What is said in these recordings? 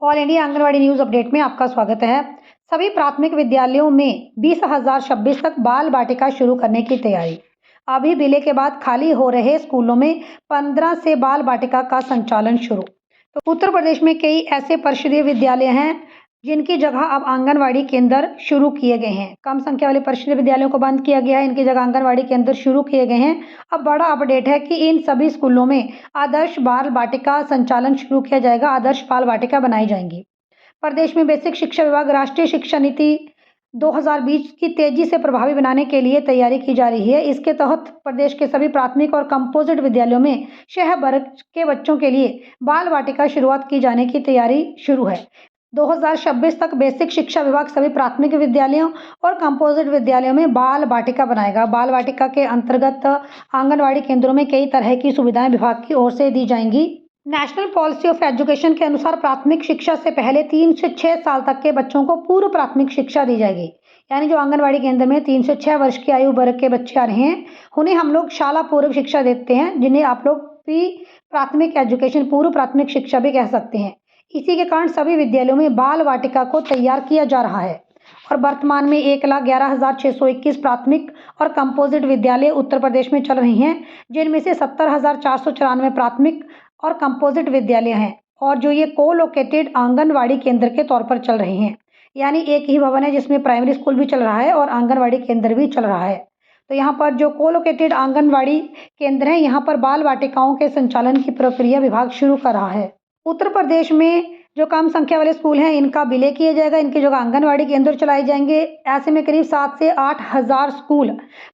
All India anganwadi news update में आपका स्वागत है। सभी प्राथमिक विद्यालयों में 20,026 तक बाल वाटिका शुरू करने की तैयारी। अभी विलय के बाद खाली हो रहे स्कूलों में 15 से बाल वाटिका का संचालन शुरू। तो उत्तर प्रदेश में कई ऐसे परिषदीय विद्यालय हैं जिनकी जगह अब आंगनवाड़ी केंद्र शुरू किए गए हैं। कम संख्या वाले परिषदीय विद्यालयों को बंद किया गया है, इनकी जगह आंगनवाड़ी केंद्र शुरू किए गए हैं। अब बड़ा अपडेट है कि इन सभी स्कूलों में आदर्श बाल वाटिका संचालन शुरू किया जाएगा। आदर्श बाल वाटिका बनाई जाएंगी। प्रदेश में बेसिक शिक्षा विभाग राष्ट्रीय शिक्षा नीति 2020 की तेजी से प्रभावी बनाने के लिए तैयारी की जा रही है। इसके तहत प्रदेश के सभी प्राथमिक और कंपोजिट विद्यालयों में 6 वर्ग के बच्चों के लिए बाल वाटिका शुरुआत की जाने की तैयारी शुरू है। 2026 तक बेसिक शिक्षा विभाग सभी प्राथमिक विद्यालयों और कंपोजिट विद्यालयों में बाल वाटिका बनाएगा। बाल वाटिका के अंतर्गत आंगनवाड़ी केंद्रों में कई तरह की सुविधाएं विभाग की ओर से दी जाएंगी। नेशनल पॉलिसी ऑफ एजुकेशन के अनुसार प्राथमिक शिक्षा से पहले 3 से 6 साल तक के बच्चों को पूर्व प्राथमिक शिक्षा दी जाएगी। यानी जो आंगनवाड़ी केंद्र में 3 से 6 वर्ष की आयु वर्ग के बच्चे आ रहे हैं, उन्हें हम लोग शाला पूर्व शिक्षा देते हैं, जिन्हें आप लोग प्री प्राथमिक एजुकेशन पूर्व प्राथमिक शिक्षा भी कह सकते हैं। इसी के कारण सभी विद्यालयों में बाल वाटिका को तैयार किया जा रहा है और वर्तमान में 1,11,621 प्राथमिक और कंपोजिट विद्यालय उत्तर प्रदेश में चल रही हैं, जिनमें से 70,494 प्राथमिक और कंपोजिट विद्यालय हैं और जो ये कोलोकेटेड आंगनवाड़ी केंद्र के तौर पर चल रहे हैं। यानी एक ही भवन है जिसमें प्राइमरी स्कूल भी चल रहा है और आंगनवाड़ी केंद्र भी चल रहा है। तो यहाँ पर जो कोलोकेटेड आंगनवाड़ी केंद्र है, यहाँ पर बाल वाटिकाओं के संचालन की प्रक्रिया विभाग शुरू कर रहा है। उत्तर प्रदेश में जो कम संख्या वाले स्कूल हैं, इनका विलय किया जाएगा, इनकी जगह आंगनवाड़ी केंद्र चलाए जाएंगे। ऐसे में करीब 7 से 8 हज़ार स्कूल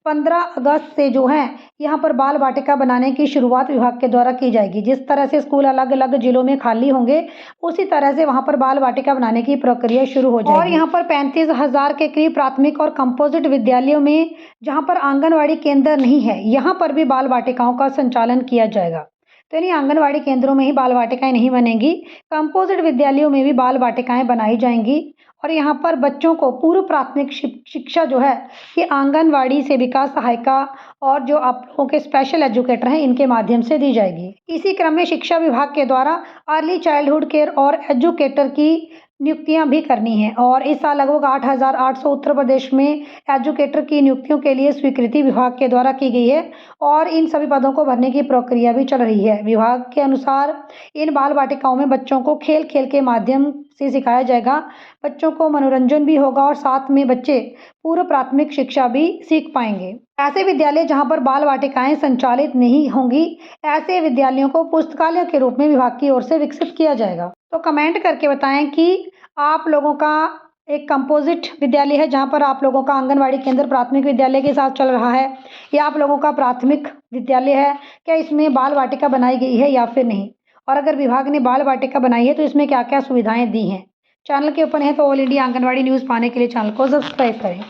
15 अगस्त से जो हैं यहाँ पर बाल वाटिका बनाने की शुरुआत विभाग के द्वारा की जाएगी। जिस तरह से स्कूल अलग अलग जिलों में खाली होंगे, उसी तरह से वहाँ पर बाल वाटिका बनाने की प्रक्रिया शुरू हो जाएगी। और यहाँ पर 35,000 के करीब प्राथमिक और कंपोजिट विद्यालयों में जहाँ पर आंगनवाड़ी केंद्र नहीं है, यहाँ पर भी बाल वाटिकाओं का संचालन किया जाएगा। तो यानी आंगनवाड़ी केंद्रों में ही बाल वाटिकाएं नहीं बनेंगी, कंपोजिट विद्यालयों में भी बाल वाटिकाएं बनाई जाएंगी और यहाँ पर बच्चों को पूर्व प्राथमिक शिक्षा जो है ये आंगनवाड़ी सेविका, सहायिका और जो आप लोगों के स्पेशल एजुकेटर हैं, इनके माध्यम से दी जाएगी। इसी क्रम में शिक्षा विभाग के द्वारा अर्ली चाइल्डहुड केयर और एजुकेटर की नियुक्तियां भी करनी है और इस साल लगभग 8,800 उत्तर प्रदेश में एजुकेटर की नियुक्तियों के लिए स्वीकृति विभाग के द्वारा की गई है और इन सभी पदों को भरने की प्रक्रिया भी चल रही है। विभाग के अनुसार इन बाल वाटिकाओं में बच्चों को खेल खेल के माध्यम से सिखाया जाएगा, बच्चों को मनोरंजन भी होगा और साथ में बच्चे पूर्व प्राथमिक शिक्षा भी सीख पाएंगे। ऐसे विद्यालय जहां पर बाल वाटिकाएं संचालित नहीं होंगी, ऐसे विद्यालयों को पुस्तकालय के रूप में विभाग की ओर से विकसित किया जाएगा। तो कमेंट करके बताएं कि आप लोगों का एक कंपोजिट विद्यालय है जहां पर आप लोगों का आंगनवाड़ी केंद्र प्राथमिक विद्यालय के साथ चल रहा है, या आप लोगों का प्राथमिक विद्यालय है, क्या इसमें बाल वाटिका बनाई गई है या फिर नहीं, और अगर विभाग ने बाल वाटिका बनाई है तो इसमें क्या क्या सुविधाएं दी हैं। चैनल के ऊपर है तो ऑल इंडिया आंगनवाड़ी न्यूज़ पाने के लिए चैनल को सब्सक्राइब करें।